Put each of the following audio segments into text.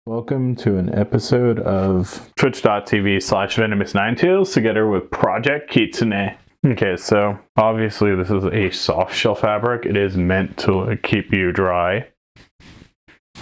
Welcome to an episode of twitch.tv/venomous9tails together with Project Kitsune. Okay, so obviously this is a soft shell fabric. It is meant to keep you dry.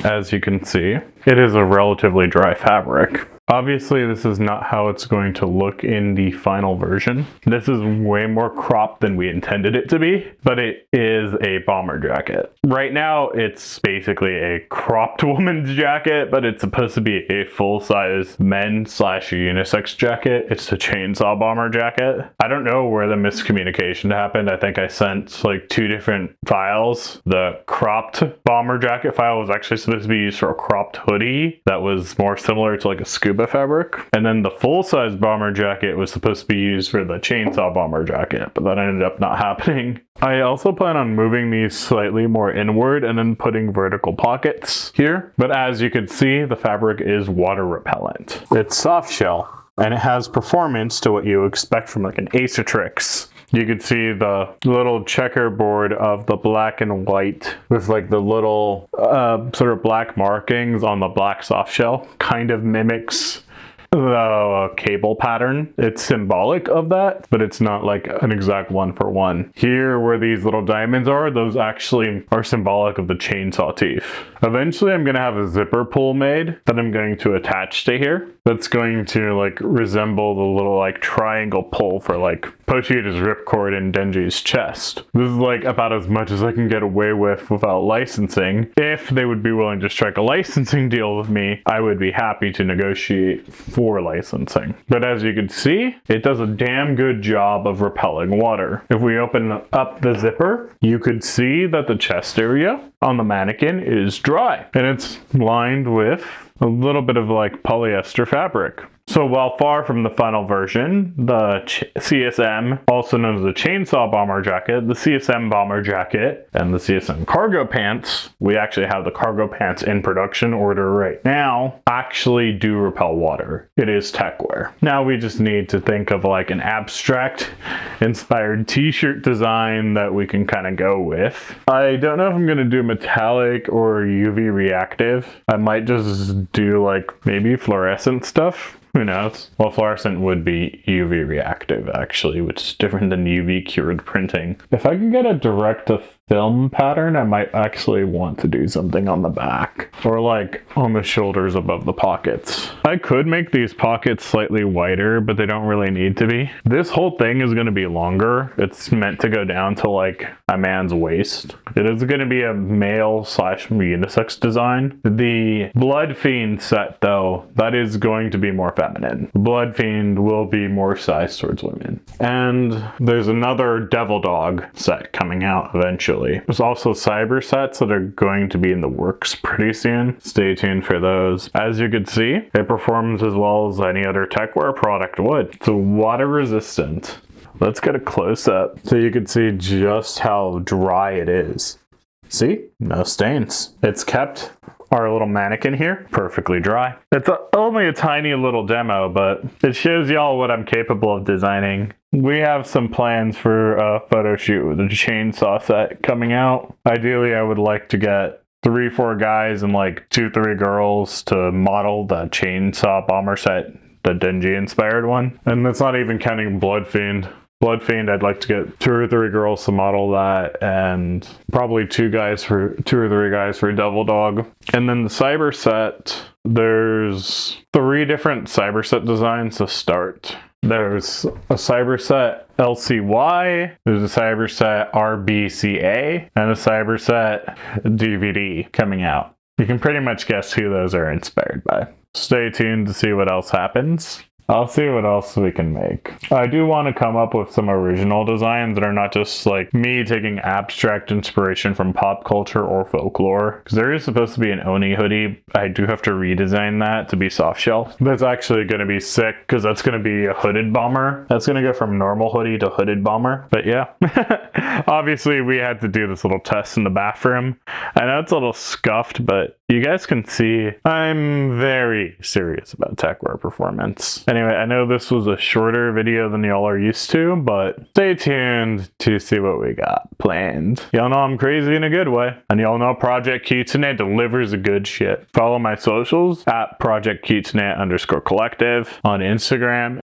As you can see, it is a relatively dry fabric. Obviously, this is not how it's going to look in the final version. This is way more cropped than we intended it to be, but it is a bomber jacket. Right now, it's basically a cropped woman's jacket, but it's supposed to be a full-size men/unisex jacket. It's a chainsaw bomber jacket. I don't know where the miscommunication happened. I think I sent like two different files. The cropped bomber jacket file was actually supposed to be used for a cropped hoodie that was more similar to like a scuba fabric, and then the full-size bomber jacket was supposed to be used for the chainsaw bomber jacket, but that ended up not happening. I also plan on moving these slightly more inward and then putting vertical pockets here, but as you can see, the fabric is water repellent. It's soft shell, and it has performance to what you expect from like an Acertrix. You can see the little checkerboard of the black and white with like the little sort of black markings on the black soft shell. Kind of mimics the cable pattern. It's symbolic of that, but it's not like an exact one for one. Here where these little diamonds are, those actually are symbolic of the chainsaw teeth. Eventually I'm going to have a zipper pull made that I'm going to attach to here. That's going to like resemble the little like triangle pull for like Pochita's ripcord and Denji's chest. This is like about as much as I can get away with without licensing. If they would be willing to strike a licensing deal with me, I would be happy to negotiate for licensing. But as you can see, it does a damn good job of repelling water. If we open up the zipper, you could see that the chest area on the mannequin is dry, and it's lined with a little bit of like polyester fabric. So while far from the final version, the CSM, also known as the Chainsaw Bomber Jacket, the CSM Bomber Jacket, and the CSM Cargo Pants, we actually have the cargo pants in production order right now, actually do repel water. It is tech wear. Now we just need to think of like an abstract inspired t-shirt design that we can kind of go with. I don't know if I'm going to do metallic or UV reactive. I might just do like maybe fluorescent stuff. Who knows? Well, fluorescent would be UV reactive, actually, which is different than UV cured printing. If I can get a direct to film pattern, I might actually want to do something on the back or like on the shoulders above the pockets. I could make these pockets slightly wider, but they don't really need to be. This whole thing is going to be longer. It's meant to go down to like a man's waist. It is going to be a male/unisex design. The Blood Fiend set, though, that is going to be more feminine. Blood Fiend will be more sized towards women. And there's another Devil Dog set coming out eventually. There's also cyber sets that are going to be in the works pretty soon. Stay tuned for those. As you can see, it performs as well as any other techwear product would. It's water resistant. Let's get a close-up so you can see just how dry it is. See? No stains. It's kept our little mannequin here perfectly dry. It's only a tiny little demo, but it shows y'all what I'm capable of designing. We have some plans for a photo shoot with a chainsaw set coming out. Ideally, I would like to get 3-4 guys and like 2-3 girls to model the chainsaw bomber set, the Denji inspired one. And that's not even counting Blood Fiend. Blood Fiend, I'd like to get 2 or 3 girls to model that, and probably 2 or 3 guys for Devil Dog. And then the cyber set, there's 3 different cyber set designs to start. There's a cyber set LCY, there's a cyber set RBCA, and a cyber set DVD coming out. You can pretty much guess who those are inspired by. Stay tuned to see what else happens. I'll see what else we can make. I do want to come up with some original designs that are not just like me taking abstract inspiration from pop culture or folklore. Because there is supposed to be an Oni hoodie. I do have to redesign that to be soft shell. That's actually going to be sick because that's going to be a hooded bomber. That's going to go from normal hoodie to hooded bomber. But yeah, obviously we had to do this little test in the bathroom. I know it's a little scuffed, but you guys can see I'm very serious about tech wear performance. Anyway, I know this was a shorter video than y'all are used to, but stay tuned to see what we got planned. Y'all know I'm crazy in a good way, and y'all know Project Kitsune delivers a good shit. Follow my socials at Project Kitsune _collective on Instagram